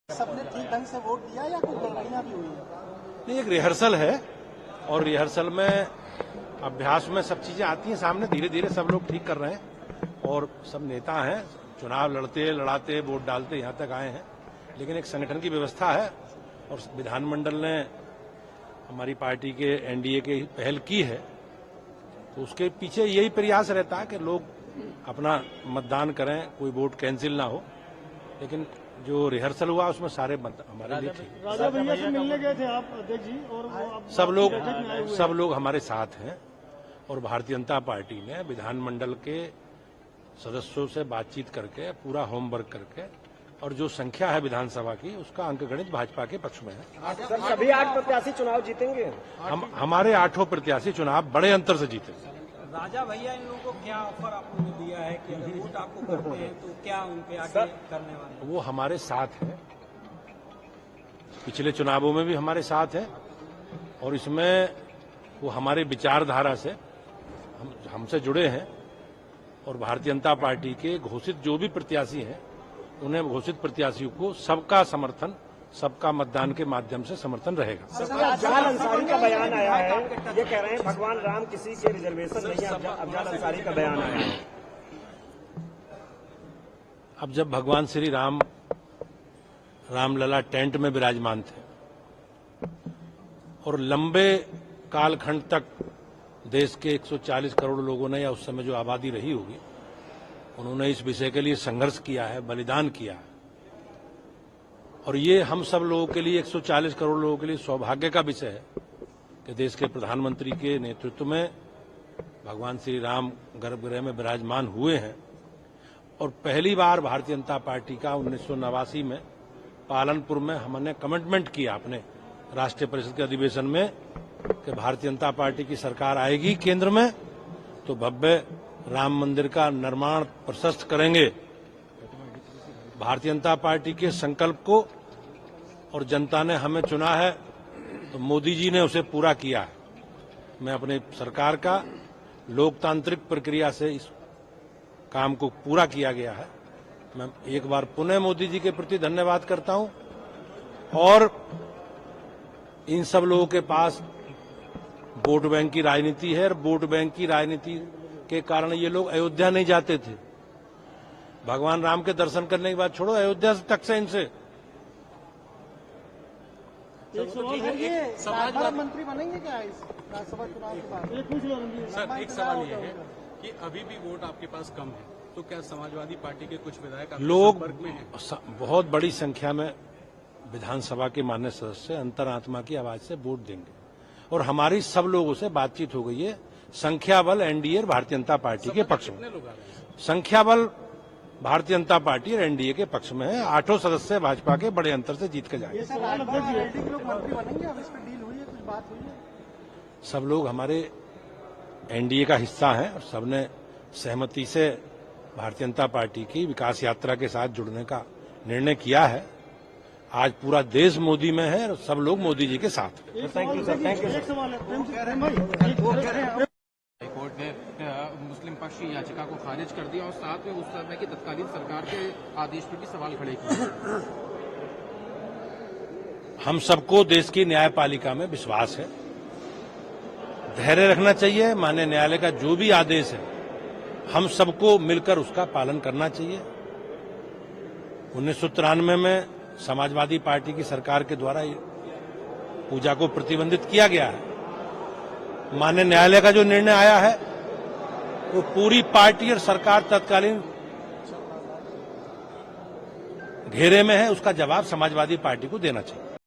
सबने ठीक ढंग से वोट दिया या कुछ गड़बड़ियां भी हुई है? नहीं, एक रिहर्सल है और रिहर्सल में अभ्यास में सब चीजें आती हैं सामने। धीरे धीरे सब लोग ठीक कर रहे हैं और सब नेता हैं, चुनाव लड़ते लड़ाते वोट डालते यहाँ तक आए हैं। लेकिन एक संगठन की व्यवस्था है और विधानमंडल ने हमारी पार्टी के एनडीए के पहल की है, तो उसके पीछे यही प्रयास रहता है कि लोग अपना मतदान करें, कोई वोट कैंसिल ना हो। लेकिन जो रिहर्सल हुआ उसमें सारे हमारे लिए ठीक। राजा भैया से मिलने गए थे आप अध्यक्ष जी, और वो आप सब लोग हमारे साथ हैं और भारतीय जनता पार्टी ने विधानमंडल के सदस्यों से बातचीत करके पूरा होमवर्क करके और जो संख्या है विधानसभा की उसका अंकगणित भाजपा के पक्ष में है। सर, सभी 8 प्रत्याशी चुनाव जीतेंगे? हमारे 8 प्रत्याशी चुनाव बड़े अंतर से जीतेंगे। राजा भैया इन लोगों को क्या ऑफर आपने दिया है कि अगर वोट आपको करते हैं तो क्या उनके आगे करने वाले? वो हमारे साथ है, पिछले चुनावों में भी हमारे साथ है और इसमें वो हमारे विचारधारा से हमसे जुड़े हैं और भारतीय जनता पार्टी के घोषित जो भी प्रत्याशी हैं उन्हें घोषित प्रत्याशियों को सबका समर्थन, सबका मतदान के माध्यम से समर्थन रहेगा। अफजल अंसारी का बयान आया है, ये कह रहे हैं भगवान राम किसी के रिजर्वेशन नहीं है। अफजल अंसारी का बयान आया है। अब जब भगवान श्री रामलला टेंट में विराजमान थे और लंबे कालखंड तक देश के 140 करोड़ लोगों ने या उस समय जो आबादी रही होगी उन्होंने इस विषय के लिए संघर्ष किया है, बलिदान किया है और ये हम सब लोगों के लिए 140 करोड़ लोगों के लिए सौभाग्य का विषय है कि देश के प्रधानमंत्री के नेतृत्व में भगवान श्री राम गर्भगृह में विराजमान हुए हैं और पहली बार भारतीय जनता पार्टी का 1989 में पालनपुर में हमने कमिटमेंट किया अपने राष्ट्रीय परिषद के अधिवेशन में कि भारतीय जनता पार्टी की सरकार आएगी केंद्र में तो भव्य राम मंदिर का निर्माण प्रशस्त करेंगे। भारतीय जनता पार्टी के संकल्प को और जनता ने हमें चुना है तो मोदी जी ने उसे पूरा किया है। मैं अपने सरकार का लोकतांत्रिक प्रक्रिया से इस काम को पूरा किया गया है। मैं एक बार पुनः मोदी जी के प्रति धन्यवाद करता हूं और इन सब लोगों के पास वोट बैंक की राजनीति है और वोट बैंक की राजनीति के कारण ये लोग अयोध्या नहीं जाते थे। भगवान राम के दर्शन करने के बाद छोड़ो, अयोध्या तक से इनसे समाजवादी मंत्री बनेंगे क्या इस राज्यसभा चुनाव के बाद? सर, एक सवाल ये है कि अभी भी वोट आपके पास कम है, तो क्या समाजवादी पार्टी के कुछ विधायक आपके संपर्क में हैं? बहुत बड़ी संख्या में विधानसभा के माननीय सदस्य अंतरात्मा की आवाज से वोट देंगे और हमारी सब लोगों से बातचीत हो गई है। संख्या बल एनडीए और भारतीय जनता पार्टी के पक्ष में, संख्या बल भारतीय जनता पार्टी और एनडीए के पक्ष में है। 8 सदस्य भाजपा के बड़े अंतर से जीत के जाएंगे। सब लोग हमारे एनडीए का हिस्सा हैं और सबने सहमति से भारतीय जनता पार्टी की विकास यात्रा के साथ जुड़ने का निर्णय किया है। आज पूरा देश मोदी में है और सब लोग मोदी जी के साथ हैं। Thank you sir, thank you. High court ने मुस्लिम पक्ष की याचिका को खारिज कर दिया और साथ में उस समय की तत्कालीन सरकार के आदेश पर भी सवाल खड़े किए। हम सबको देश की न्यायपालिका में विश्वास है, धैर्य रखना चाहिए। माननीय न्यायालय का जो भी आदेश है हम सबको मिलकर उसका पालन करना चाहिए। 1993 में समाजवादी पार्टी की सरकार के द्वारा पूजा को प्रतिबंधित किया गया है। माननीय न्यायालय का जो निर्णय आया है वो पूरी पार्टी और सरकार तत्कालीन घेरे में है, उसका जवाब समाजवादी पार्टी को देना चाहिए।